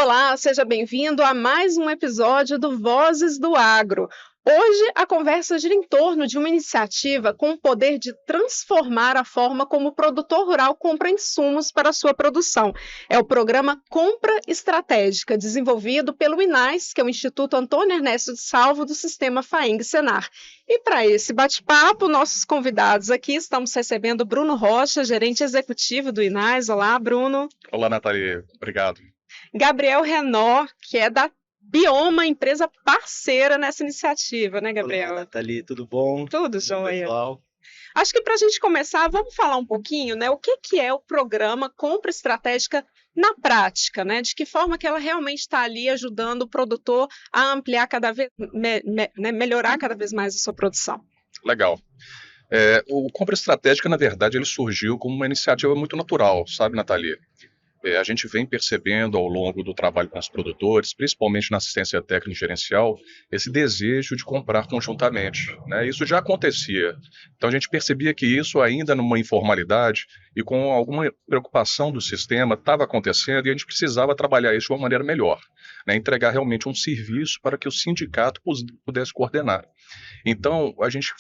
Olá, seja bem-vindo a mais um episódio do Vozes do Agro. Hoje a conversa gira em torno de uma iniciativa com o poder de transformar a forma como o produtor rural compra insumos para a sua produção. É o programa Compra Estratégica, desenvolvido pelo INAS, que é o Instituto Antônio Ernesto de Salvo do Sistema FAENG-Senar. E para esse bate-papo, nossos convidados aqui, estamos recebendo Bruno Rocha, gerente executivo do INAS. Olá, Bruno. Olá, Nathalie. Obrigado. Gabriel Renó, que é da Bioma, empresa parceira nessa iniciativa, né, Gabriel? Olá, Nathalie, tudo bom? Tudo jóia. Pessoal. Acho que para a gente começar, vamos falar um pouquinho, né, o que é o programa Compra Estratégica na prática, né? De que forma que ela realmente está ali ajudando o produtor a ampliar cada vez, melhorar cada vez mais a sua produção. Legal. O Compra Estratégica, na verdade, ele surgiu como uma iniciativa muito natural, sabe, Nathalie? A gente vem percebendo ao longo do trabalho com os produtores, principalmente na assistência técnica e gerencial, esse desejo de comprar conjuntamente, né? Isso já acontecia. Então a gente percebia que isso ainda numa informalidade e com alguma preocupação do sistema estava acontecendo e a gente precisava trabalhar isso de uma maneira melhor, né? Entregar realmente um serviço para que o sindicato pudesse coordenar. Então, a gente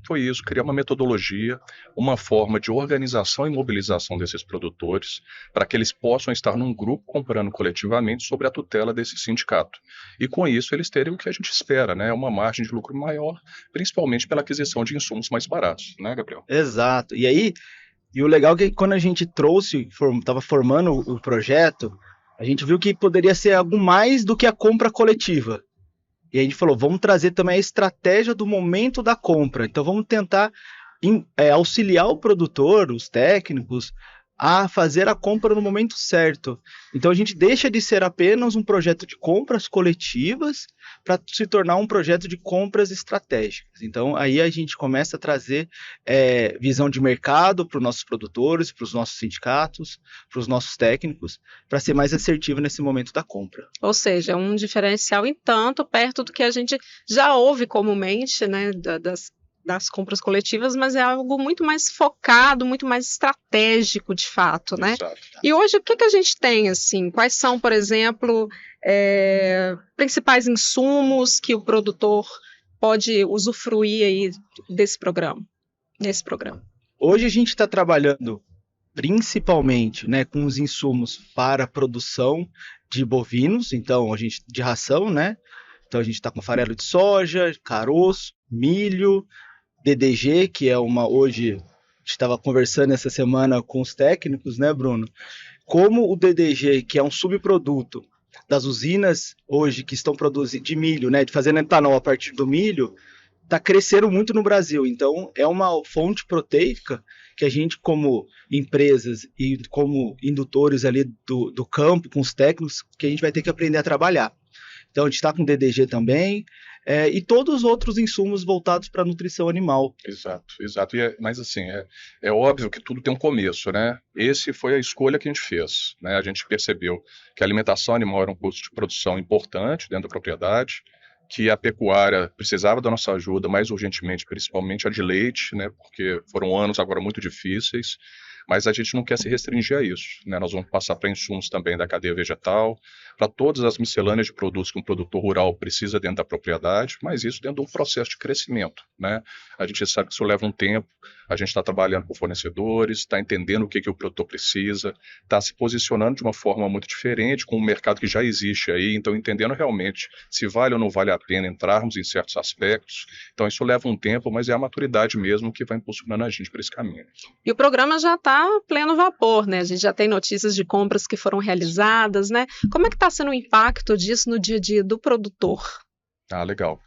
foi isso, criar uma metodologia, uma forma de organização e mobilização desses produtores, para que eles possam estar num grupo comprando coletivamente sobre a tutela desse sindicato. E com isso, eles terem o que a gente espera, né? Uma margem de lucro maior, principalmente pela aquisição de insumos mais baratos, né, Gabriel? Exato. E o legal é que quando a gente estava formando o projeto, a gente viu que poderia ser algo mais do que a compra coletiva. E a gente falou, vamos trazer também a estratégia do momento da compra. Então vamos tentar auxiliar o produtor, os técnicos, a fazer a compra no momento certo. Então a gente deixa de ser apenas um projeto de compras coletivas para se tornar um projeto de compras estratégicas. Então aí a gente começa a trazer visão de mercado para os nossos produtores, para os nossos sindicatos, para os nossos técnicos, para ser mais assertivo nesse momento da compra. Ou seja, um diferencial em tanto perto do que a gente já ouve comumente, né, das compras coletivas, mas é algo muito mais focado, muito mais estratégico, de fato, né? Exato. E hoje, o que a gente tem, assim? Quais são, por exemplo, principais insumos que o produtor pode usufruir aí nesse programa? Hoje a gente está trabalhando principalmente, né, com os insumos para a produção de bovinos, então a gente de ração, né? Então a gente está com farelo de soja, caroço, milho, DDG, que é hoje, a gente estava conversando essa semana com os técnicos, né, Bruno? Como o DDG, que é um subproduto das usinas hoje que estão produzindo de milho, né, de fazendo etanol a partir do milho, está crescendo muito no Brasil. Então, é uma fonte proteica que a gente, como empresas e como indutores ali do campo, com os técnicos, que a gente vai ter que aprender a trabalhar. Então, a gente está com DDG também, e todos os outros insumos voltados para a nutrição animal. Exato. Mas assim, é óbvio que tudo tem um começo, né? Esse foi a escolha que a gente fez, né? A gente percebeu que a alimentação animal era um custo de produção importante dentro da propriedade, que a pecuária precisava da nossa ajuda mais urgentemente, principalmente a de leite, né? Porque foram anos agora muito difíceis. Mas a gente não quer se restringir a isso, né? Nós vamos passar para insumos também da cadeia vegetal, para todas as miscelâneas de produtos que um produtor rural precisa dentro da propriedade, mas isso dentro de um processo de crescimento, né? A gente sabe que isso leva um tempo, a gente está trabalhando com fornecedores, está entendendo o que o produtor precisa, está se posicionando de uma forma muito diferente com o mercado que já existe aí, então entendendo realmente se vale ou não vale a pena entrarmos em certos aspectos. Então isso leva um tempo, mas é a maturidade mesmo que vai impulsionando a gente para esse caminho. E o programa já está a pleno vapor, né? A gente já tem notícias de compras que foram realizadas, né? Como é que está sendo o impacto disso no dia a dia do produtor? Ah, legal.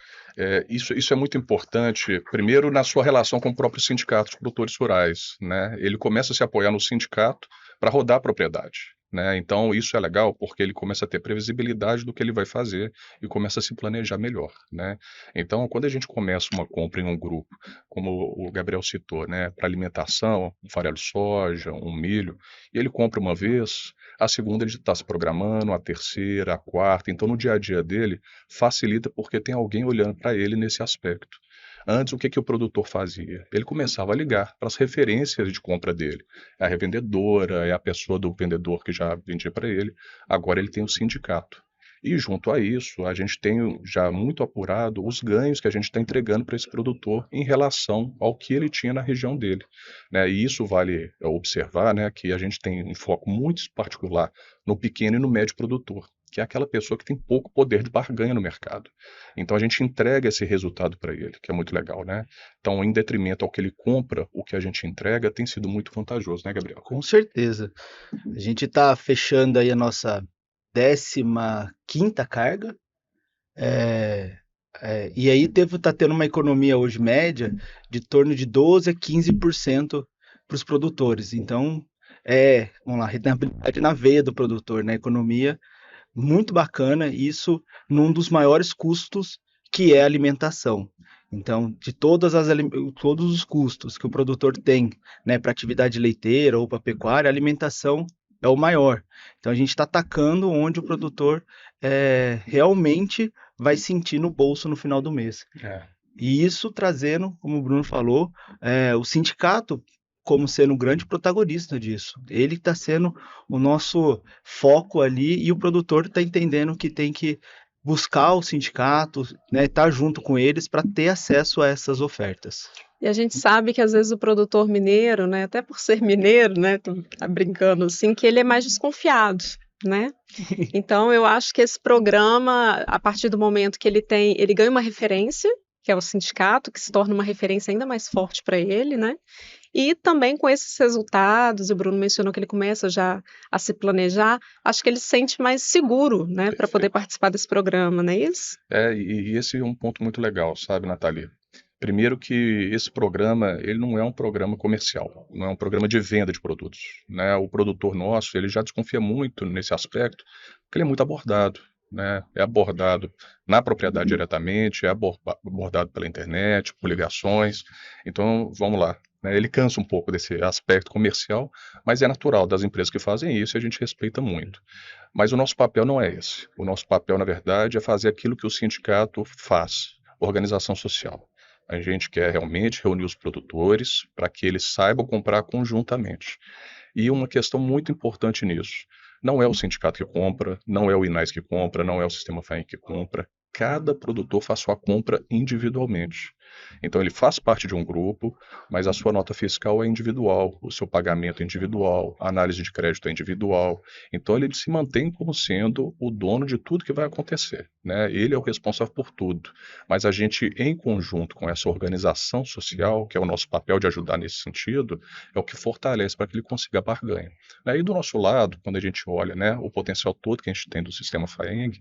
Isso é muito importante, primeiro na sua relação com o próprio sindicato de produtores rurais, né? Ele começa a se apoiar no sindicato para rodar a propriedade, né? Então isso é legal porque ele começa a ter previsibilidade do que ele vai fazer e começa a se planejar melhor, né? Então quando a gente começa uma compra em um grupo, como o Gabriel citou, né, para alimentação, um farelo de soja, um milho, e ele compra uma vez, a segunda ele está se programando, a terceira, a quarta, então no dia a dia dele facilita porque tem alguém olhando para ele nesse aspecto. Antes, o que que o produtor fazia? Ele começava a ligar para as referências de compra dele. É a revendedora, é a pessoa do vendedor que já vendia para ele. Agora ele tem o sindicato. E junto a isso, a gente tem já muito apurado os ganhos que a gente está entregando para esse produtor em relação ao que ele tinha na região dele, né? E isso vale observar, né, que a gente tem um foco muito particular no pequeno e no médio produtor, que é aquela pessoa que tem pouco poder de barganha no mercado. Então a gente entrega esse resultado para ele, que é muito legal, né? Então, em detrimento ao que ele compra, o que a gente entrega tem sido muito vantajoso, né, Gabriel? Com certeza. A gente está fechando aí a nossa 15ª carga, e aí tá tendo uma economia hoje média de torno de 12 a 15% para os produtores. Então, vamos lá, rentabilidade na veia do produtor, né? Economia muito bacana, isso num dos maiores custos, que é a alimentação. Então, de todos os custos que o produtor tem, né, para atividade leiteira ou para pecuária, a alimentação é o maior. Então, a gente está atacando onde o produtor realmente vai sentir no bolso no final do mês. E isso trazendo, como o Bruno falou, o sindicato como sendo um grande protagonista disso. Ele está sendo o nosso foco ali e o produtor está entendendo que tem que buscar o sindicato, né, estar junto com eles para ter acesso a essas ofertas. E a gente sabe que às vezes o produtor mineiro, né, até por ser mineiro, né, tá brincando assim, que ele é mais desconfiado, né? Então eu acho que esse programa, a partir do momento que ele ganha uma referência, que é o sindicato, que se torna uma referência ainda mais forte para ele, né? E também com esses resultados, o Bruno mencionou que ele começa já a se planejar, acho que ele se sente mais seguro, né, para poder participar desse programa, não é isso? E esse é um ponto muito legal, sabe, Nathalie? Primeiro que esse programa, ele não é um programa comercial, não é um programa de venda de produtos, né? O produtor nosso, ele já desconfia muito nesse aspecto, porque ele é muito abordado, né? É abordado na propriedade diretamente, é abordado pela internet, por ligações. Então, vamos lá, né? Ele cansa um pouco desse aspecto comercial, mas é natural das empresas que fazem isso e a gente respeita muito. Mas o nosso papel não é esse. O nosso papel, na verdade, é fazer aquilo que o sindicato faz, organização social. A gente quer realmente reunir os produtores para que eles saibam comprar conjuntamente. E uma questão muito importante nisso, não é o sindicato que compra, não é o INAS que compra, não é o Sistema FAENG que compra. Cada produtor faz sua compra individualmente. Então ele faz parte de um grupo, mas a sua nota fiscal é individual, o seu pagamento é individual, a análise de crédito é individual. Então ele se mantém como sendo o dono de tudo que vai acontecer, né? Ele é o responsável por tudo. Mas a gente, em conjunto com essa organização social, que é o nosso papel de ajudar nesse sentido, é o que fortalece para que ele consiga a barganha. E do nosso lado, quando a gente olha, né, o potencial todo que a gente tem do sistema FAENG,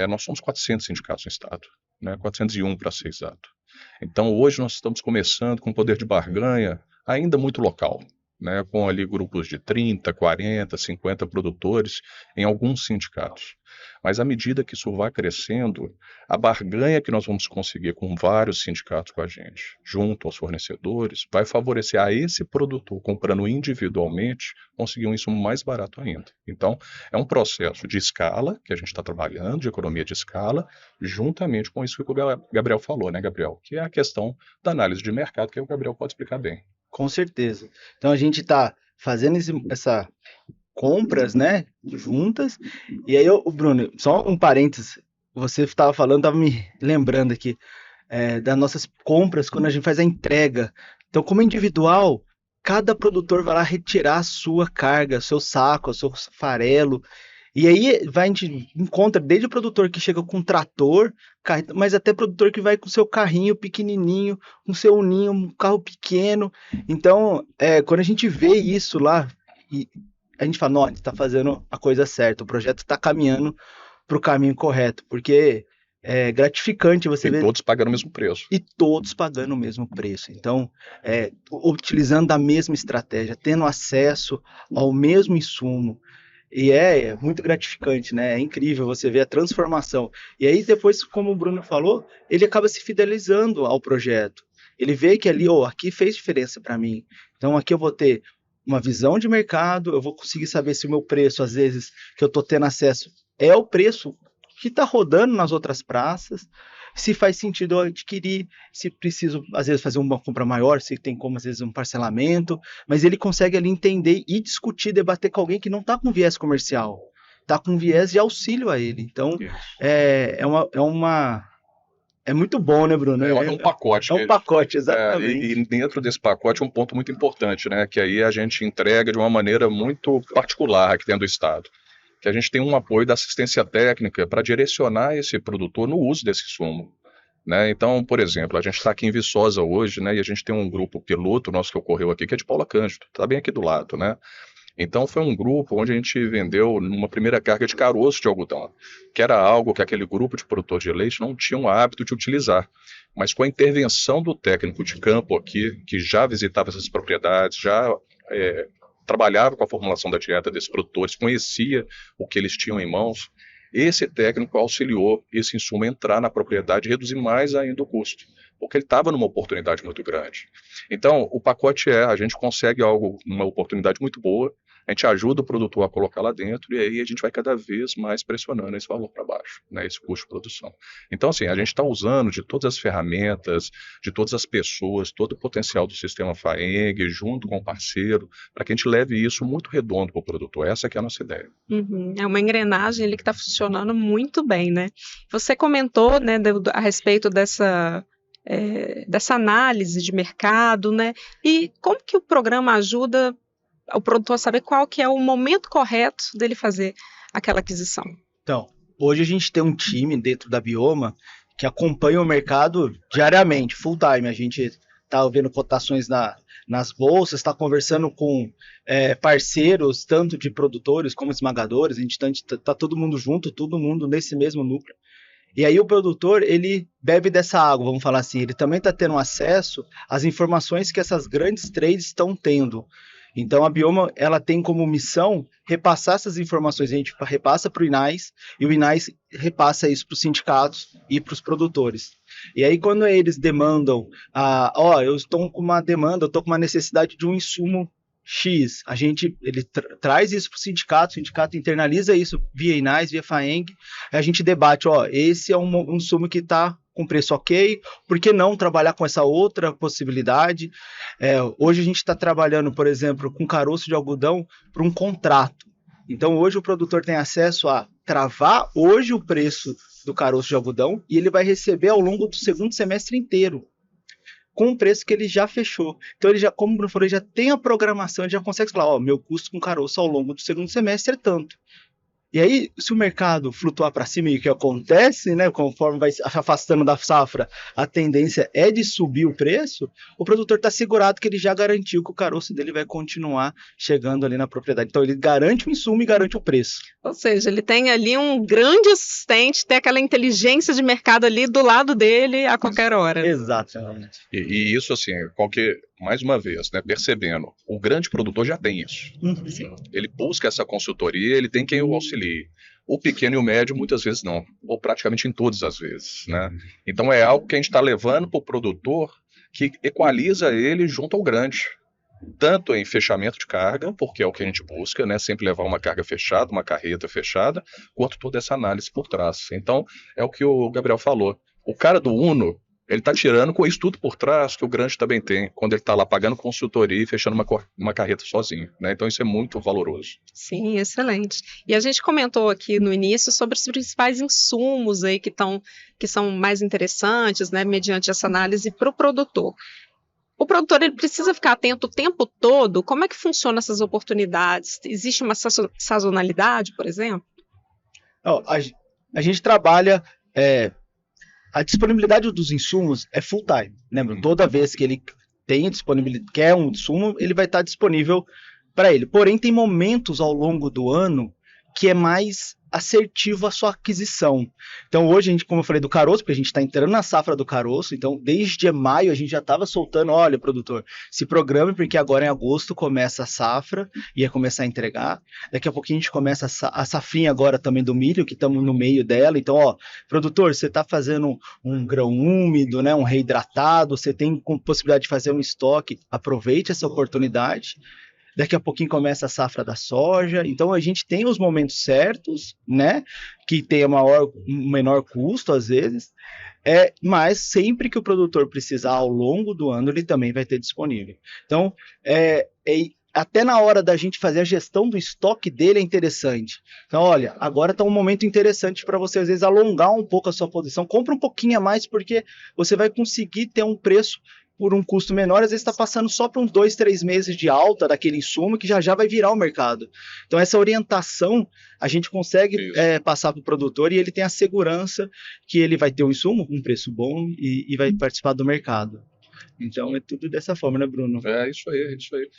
nós somos 400 sindicatos no estado, né, 401 para ser exato. Então hoje nós estamos começando com poder de barganha ainda muito local, né, com ali grupos de 30, 40, 50 produtores em alguns sindicatos. Mas à medida que isso vai crescendo, a barganha que nós vamos conseguir com vários sindicatos com a gente, junto aos fornecedores, vai favorecer a esse produtor comprando individualmente, conseguir um insumo mais barato ainda. Então, é um processo de escala que a gente está trabalhando, de economia de escala, juntamente com isso que o Gabriel falou, né, Gabriel? Que é a questão da análise de mercado, que o Gabriel pode explicar bem. Com certeza. Então a gente está fazendo essa compras, né, juntas. E aí, Bruno, só um parênteses, você estava falando, estava me lembrando aqui das nossas compras quando a gente faz a entrega. Então, como individual, cada produtor vai lá retirar a sua carga, seu saco, seu farelo. E aí a gente encontra desde o produtor que chega com um trator, mas até produtor que vai com seu carrinho pequenininho, com seu uninho, um carro pequeno. Então, quando a gente vê isso lá, a gente fala, não, a gente está fazendo a coisa certa, o projeto está caminhando para o caminho correto, porque é gratificante você ver... E todos pagando o mesmo preço. E todos pagando o mesmo preço. Então, utilizando a mesma estratégia, tendo acesso ao mesmo insumo. E é muito gratificante, né? É incrível você ver a transformação. E aí depois, como o Bruno falou, ele acaba se fidelizando ao projeto. Ele vê que ali, aqui fez diferença para mim. Então aqui eu vou ter uma visão de mercado, eu vou conseguir saber se o meu preço, às vezes, que eu estou tendo acesso, é o preço que está rodando nas outras praças. se faz sentido eu adquirir, se preciso, às vezes, fazer uma compra maior, se tem como, às vezes, um parcelamento, mas ele consegue ali entender e discutir, debater com alguém que não está com viés comercial, está com viés de auxílio a ele. Então, é muito bom, né, Bruno? É um pacote. É um pacote, exatamente. E dentro desse pacote um ponto muito importante, né? Que aí a gente entrega de uma maneira muito particular aqui dentro do Estado. Que a gente tem um apoio da assistência técnica para direcionar esse produtor no uso desse insumo. Né? Então, por exemplo, a gente está aqui em Viçosa hoje, né? E a gente tem um grupo piloto nosso que ocorreu aqui, que é de Paula Cândido, está bem aqui do lado, né? Então foi um grupo onde a gente vendeu uma primeira carga de caroço de algodão, que era algo que aquele grupo de produtores de leite não tinha o hábito de utilizar. Mas com a intervenção do técnico de campo aqui, que já visitava essas propriedades, já trabalhava com a formulação da dieta desses produtores, conhecia o que eles tinham em mãos, esse técnico auxiliou esse insumo a entrar na propriedade e reduzir mais ainda o custo, porque ele estava numa oportunidade muito grande. Então, o pacote a gente consegue uma oportunidade muito boa, a gente ajuda o produtor a colocar lá dentro e aí a gente vai cada vez mais pressionando esse valor para baixo, né, esse custo de produção. Então, assim, a gente está usando de todas as ferramentas, de todas as pessoas, todo o potencial do sistema FAENG, junto com o parceiro, para que a gente leve isso muito redondo para o produtor. Essa que é a nossa ideia. É uma engrenagem que está funcionando muito bem, né? Você comentou, né, a respeito dessa análise de mercado, né? E como que o programa ajuda o produtor a saber qual que é o momento correto dele fazer aquela aquisição? Então, hoje a gente tem um time dentro da Bioma que acompanha o mercado diariamente, full time. A gente está vendo cotações nas bolsas, está conversando com parceiros, tanto de produtores como esmagadores. A gente está todo mundo junto, todo mundo nesse mesmo núcleo. E aí o produtor, ele bebe dessa água, vamos falar assim, ele também está tendo acesso às informações que essas grandes trades estão tendo. Então a Bioma, ela tem como missão repassar essas informações, a gente repassa para o INAS, e o INAS repassa isso para os sindicatos e para os produtores. E aí quando eles demandam, eu estou com uma demanda, eu estou com uma necessidade de um insumo X, ele traz isso para o sindicato internaliza isso via INAS, via FAENG, a gente debate, esse é um insumo que está com preço ok, por que não trabalhar com essa outra possibilidade? Hoje a gente está trabalhando, por exemplo, com caroço de algodão para um contrato. Então hoje o produtor tem acesso a travar hoje o preço do caroço de algodão e ele vai receber ao longo do segundo semestre inteiro, com o preço que ele já fechou. Então ele já, como o Bruno falou, ele já tem a programação, ele já consegue falar, meu custo com caroço ao longo do segundo semestre é tanto. E aí, se o mercado flutuar para cima, e o que acontece, né, conforme vai se afastando da safra, a tendência é de subir o preço, o produtor está segurado que ele já garantiu que o caroço dele vai continuar chegando ali na propriedade. Então, ele garante o insumo e garante o preço. Ou seja, ele tem ali um grande assistente, tem aquela inteligência de mercado ali do lado dele a qualquer hora. Exatamente. E isso, assim, mais uma vez, né, percebendo, o grande produtor já tem isso. Ele busca essa consultoria, ele tem quem o auxilie. O pequeno e o médio, muitas vezes não, ou praticamente em todas as vezes, né? Então é algo que a gente está levando para o produtor que equaliza ele junto ao grande. Tanto em fechamento de carga, porque é o que a gente busca, né? Sempre levar uma carga fechada, uma carreta fechada, quanto toda essa análise por trás. Então, é o que o Gabriel falou. O cara do Uno, ele está tirando com isso tudo por trás que o grande também tem, quando ele está lá pagando consultoria e fechando uma carreta sozinho, né? Então isso é muito valoroso. Sim, excelente. E a gente comentou aqui no início sobre os principais insumos aí que são mais interessantes, né, mediante essa análise para o produtor. O produtor, ele precisa ficar atento o tempo todo? Como é que funcionam essas oportunidades? Existe uma sazonalidade, por exemplo? A gente trabalha... A disponibilidade dos insumos é full time, né? Toda vez que ele tem disponibilidade, quer um insumo, ele vai estar disponível para ele. Porém, tem momentos ao longo do ano que é mais assertivo a sua aquisição. Então hoje a gente, como eu falei do caroço, porque a gente está entrando na safra do caroço, então desde maio a gente já estava soltando, olha, produtor, se programe porque agora em agosto começa a safra, ia começar a entregar, daqui a pouquinho a gente começa a safrinha agora também do milho, que estamos no meio dela, então produtor, você está fazendo um grão úmido, né, um reidratado, você tem possibilidade de fazer um estoque, aproveite essa oportunidade. Daqui a pouquinho começa a safra da soja. Então, a gente tem os momentos certos, né? Que tem menor custo, às vezes. Mas sempre que o produtor precisar ao longo do ano, ele também vai ter disponível. Então, até na hora da gente fazer a gestão do estoque dele é interessante. Então, olha, agora está um momento interessante para você, às vezes, alongar um pouco a sua posição. Compra um pouquinho a mais, porque você vai conseguir ter um preço por um custo menor, às vezes está passando só para uns 2, 3 meses de alta daquele insumo que já vai virar o mercado. Então, essa orientação a gente consegue passar para o produtor e ele tem a segurança que ele vai ter um insumo com um preço bom e vai participar do mercado. Então é tudo dessa forma, né, Bruno? É isso aí, é isso aí.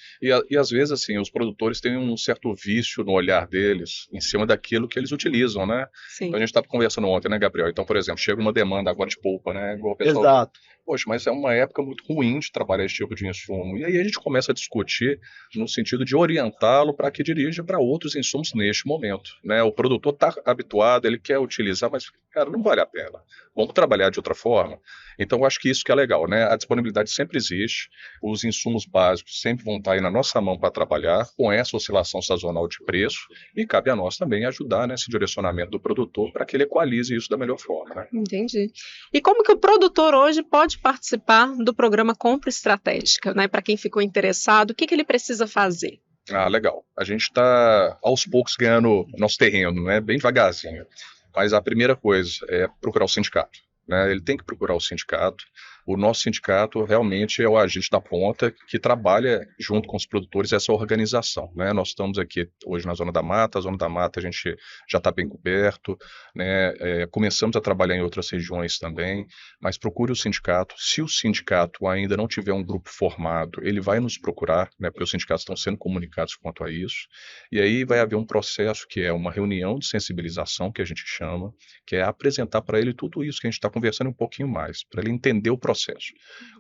E às vezes, assim, os produtores têm um certo vício no olhar deles em cima daquilo que eles utilizam, né? Sim. Então, a gente estava conversando ontem, né, Gabriel? Então, por exemplo, chega uma demanda agora de polpa, né? Igual o pessoal... Exato. Poxa, mas é uma época muito ruim de trabalhar esse tipo de insumo. E aí a gente começa a discutir no sentido de orientá-lo para que dirija para outros insumos neste momento, né? O produtor está habituado, ele quer utilizar, mas, cara, não vale a pena. Vamos trabalhar de outra forma. Então, eu acho que isso que é legal, né? A disponibilidade sempre existe, os insumos básicos sempre vão estar aí na nossa mão para trabalhar com essa oscilação sazonal de preço e cabe a nós também ajudar nesse direcionamento do produtor para que ele equalize isso da melhor forma, né? Entendi. E como que o produtor hoje pode participar do programa Compra Estratégica, né? Para quem ficou interessado, o que ele precisa fazer? Ah, legal. A gente está aos poucos ganhando nosso terreno, né? Bem devagarzinho. Mas a primeira coisa é procurar o sindicato, né? Ele tem que procurar o sindicato. O nosso sindicato realmente é o agente da ponta que trabalha junto com os produtores essa organização, né? Nós estamos aqui hoje na Zona da Mata, a Zona da Mata a gente já está bem coberto, né? Começamos a trabalhar em outras regiões também, mas procure o sindicato. Se o sindicato ainda não tiver um grupo formado, ele vai nos procurar, né? Porque os sindicatos estão sendo comunicados quanto a isso, e aí vai haver um processo que é uma reunião de sensibilização, que a gente chama, que é apresentar para ele tudo isso que a gente está conversando um pouquinho mais, para ele entender o processo.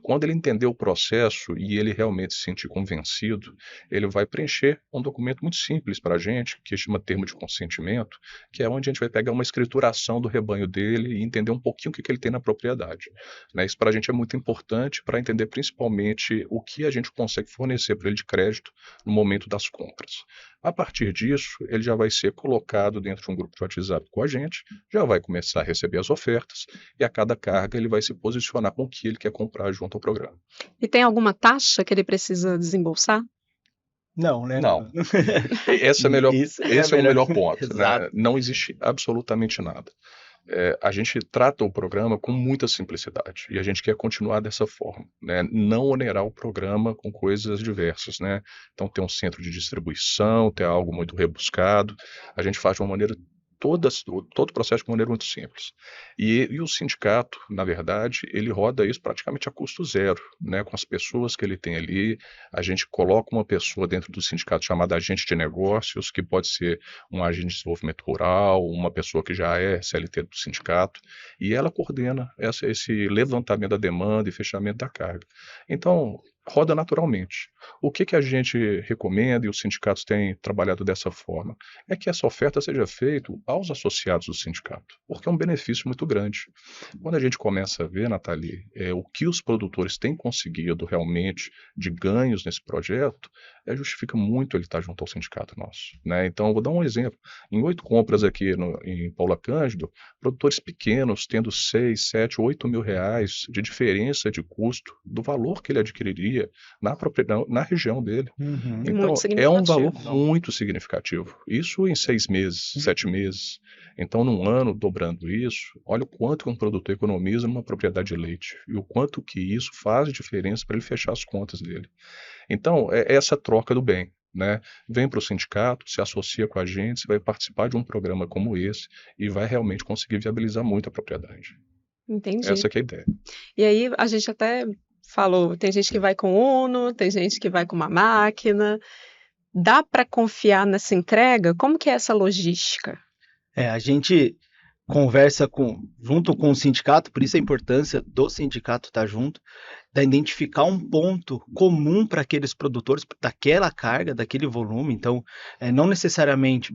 Quando ele entender o processo e ele realmente se sentir convencido, ele vai preencher um documento muito simples para a gente, que chama termo de consentimento, que é onde a gente vai pegar uma escrituração do rebanho dele e entender um pouquinho o que ele tem na propriedade, né? Isso para a gente é muito importante para entender principalmente o que a gente consegue fornecer para ele de crédito no momento das compras. A partir disso, ele já vai ser colocado dentro de um grupo de WhatsApp com a gente, já vai começar a receber as ofertas e a cada carga ele vai se posicionar com o que ele quer comprar junto ao programa. E tem alguma taxa que ele precisa desembolsar? Não, né? Não. Esse é o melhor ponto. Exato. Né? Não existe absolutamente nada. A gente trata o programa com muita simplicidade e a gente quer continuar dessa forma, né? Não onerar o programa com coisas diversas, né? Então, ter um centro de distribuição, ter algo muito rebuscado, a gente faz de uma maneira todo o processo de maneira muito simples. E o sindicato, na verdade, ele roda isso praticamente a custo zero, né? Com as pessoas que ele tem ali, a gente coloca uma pessoa dentro do sindicato chamada agente de negócios, que pode ser um agente de desenvolvimento rural, uma pessoa que já é CLT do sindicato, e ela coordena esse levantamento da demanda e fechamento da carga. Então, roda naturalmente. O que a gente recomenda, e os sindicatos têm trabalhado dessa forma, é que essa oferta seja feita aos associados do sindicato, porque é um benefício muito grande. Quando a gente começa a ver, Nathalie, o que os produtores têm conseguido realmente de ganhos nesse projeto, justifica muito ele estar junto ao sindicato nosso, né? Então, eu vou dar um exemplo. Em 8 compras aqui em Paula Cândido, produtores pequenos tendo 6, 7, 8 mil reais de diferença de custo do valor que ele adquiriria na região dele. Uhum. Então, é um valor muito significativo. Isso em 6 meses, 7 meses. Então, num ano, dobrando isso, olha o quanto um produtor economiza numa propriedade de leite e o quanto que isso faz diferença para ele fechar as contas dele. Então, é essa troca do bem, né? Vem para o sindicato, se associa com a gente, você vai participar de um programa como esse e vai realmente conseguir viabilizar muito a propriedade. Entendi. Essa que é a ideia. E aí, a gente até falou, tem gente que vai com Uno, tem gente que vai com uma máquina. Dá para confiar nessa entrega? Como que é essa logística? A gente conversa junto com o sindicato, por isso a importância do sindicato estar junto, de identificar um ponto comum para aqueles produtores, daquela carga, daquele volume. Então, não necessariamente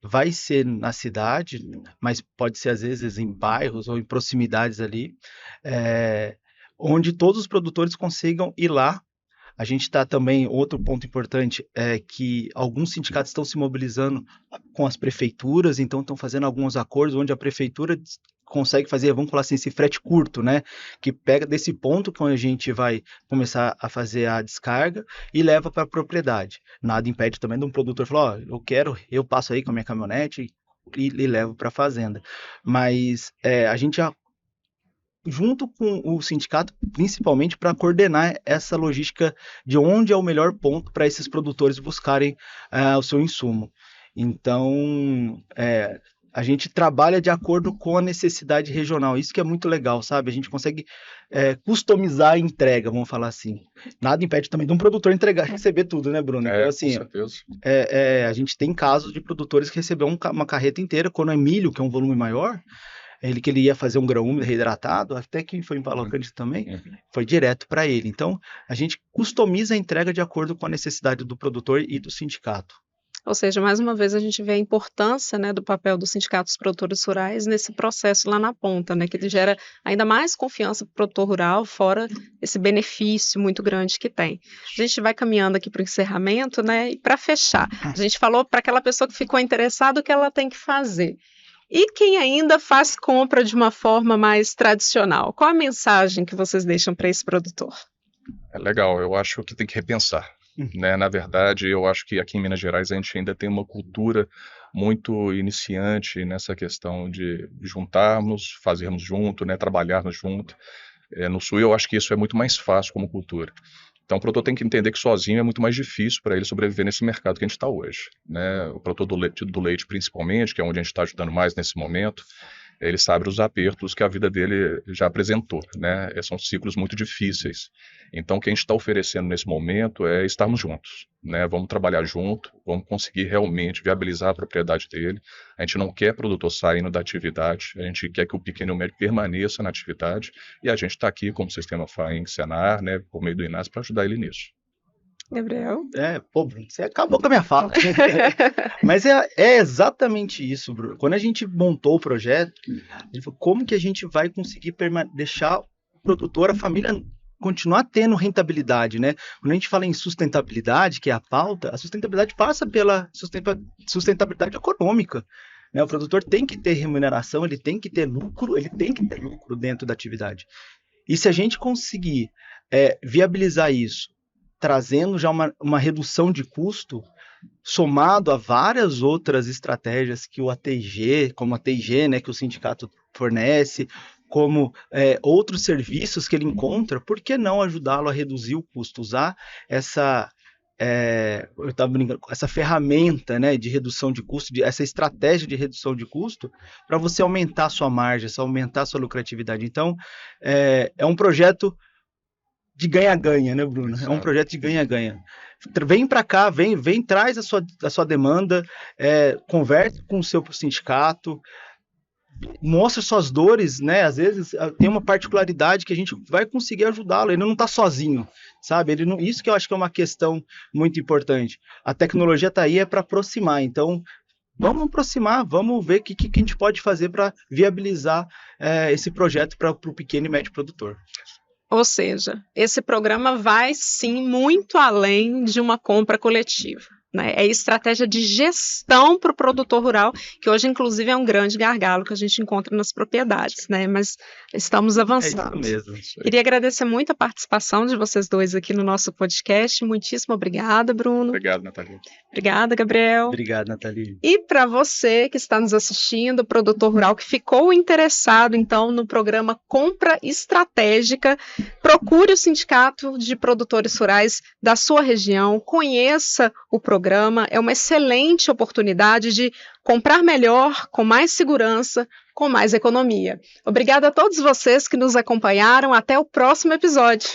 vai ser na cidade, mas pode ser às vezes em bairros ou em proximidades ali, onde todos os produtores consigam ir lá A gente está também, outro ponto importante é que alguns sindicatos estão se mobilizando com as prefeituras, então estão fazendo alguns acordos onde a prefeitura consegue fazer, vamos falar assim, esse frete curto, né? Que pega desse ponto que a gente vai começar a fazer a descarga e leva para a propriedade. Nada impede também de um produtor falar, eu passo aí com a minha caminhonete e levo para a fazenda. Mas a gente já junto com o sindicato, principalmente para coordenar essa logística de onde é o melhor ponto para esses produtores buscarem o seu insumo. Então, a gente trabalha de acordo com a necessidade regional. Isso que é muito legal, sabe? A gente consegue customizar a entrega, vamos falar assim. Nada impede também de um produtor receber tudo, né, Bruno? Então, assim, com certeza. A gente tem casos de produtores que receberam uma carreta inteira, quando é milho, que é um volume maior, que ele ia fazer um grão úmido reidrantado, até que foi em Valocante também, foi direto para ele. Então, a gente customiza a entrega de acordo com a necessidade do produtor e do sindicato. Ou seja, mais uma vez a gente vê a importância, né, do papel dos sindicatos produtores rurais nesse processo lá na ponta, né, que ele gera ainda mais confiança para o produtor rural, fora esse benefício muito grande que tem. A gente vai caminhando aqui para o encerramento, né, e para fechar, a gente falou para aquela pessoa que ficou interessada o que ela tem que fazer. E quem ainda faz compra de uma forma mais tradicional? Qual a mensagem que vocês deixam para esse produtor? É legal, eu acho que tem que repensar. Né? Na verdade, eu acho que aqui em Minas Gerais a gente ainda tem uma cultura muito iniciante nessa questão de juntarmos, fazermos junto, né? Trabalharmos junto. No Sul eu acho que isso é muito mais fácil como cultura. Então o produtor tem que entender que sozinho é muito mais difícil para ele sobreviver nesse mercado que a gente está hoje. Né? O produtor do leite principalmente, que é onde a gente está ajudando mais nesse momento, ele sabe os apertos que a vida dele já apresentou, né? São ciclos muito difíceis. Então, o que a gente está oferecendo nesse momento é estarmos juntos, né? Vamos trabalhar junto, vamos conseguir realmente viabilizar a propriedade dele. A gente não quer produtor saindo da atividade, a gente quer que o pequeno e o médio permaneça na atividade e a gente está aqui como Sistema FAENG Senar, né, por meio do INAS, para ajudar ele nisso. Gabriel? Bruno, você acabou com a minha fala. Mas é exatamente isso, Bruno. Quando a gente montou o projeto, a gente falou, como que a gente vai conseguir deixar o produtor, a família, continuar tendo rentabilidade, né? Quando a gente fala em sustentabilidade, que é a pauta, a sustentabilidade passa pela sustentabilidade econômica. Né? O produtor tem que ter remuneração, ele tem que ter lucro dentro da atividade. E se a gente conseguir viabilizar isso, trazendo já uma redução de custo, somado a várias outras estratégias que o ATG, como a TG, né, que o sindicato fornece, como outros serviços que ele encontra, por que não ajudá-lo a reduzir o custo? Usar essa ferramenta, né, de redução de custo, essa estratégia de redução de custo, para você aumentar a sua margem, aumentar a sua lucratividade. Então, é um projeto de ganha-ganha, né, Bruno? É um projeto de ganha-ganha. Vem para cá, vem, traz a sua demanda, converse com o seu sindicato, mostra suas dores, né? Às vezes tem uma particularidade que a gente vai conseguir ajudá-lo, ele não está sozinho, sabe? Isso que eu acho que é uma questão muito importante. A tecnologia está aí para aproximar, então vamos aproximar, vamos ver o que a gente pode fazer para viabilizar esse projeto para o pequeno e médio produtor. Ou seja, esse programa vai sim muito além de uma compra coletiva. Né? É estratégia de gestão para o produtor rural, que hoje, inclusive, é um grande gargalo que a gente encontra nas propriedades, né? Mas estamos avançando. É isso mesmo. Queria agradecer muito a participação de vocês dois aqui no nosso podcast. Muitíssimo obrigada, Bruno. Obrigado, Nathalie. Obrigada, Gabriel. Obrigado, Nathalie. E para você que está nos assistindo, produtor rural que ficou interessado, então, no programa Compra Estratégica, procure o Sindicato de Produtores Rurais da sua região, conheça o programa, é uma excelente oportunidade de comprar melhor, com mais segurança, com mais economia. Obrigada a todos vocês que nos acompanharam. Até o próximo episódio.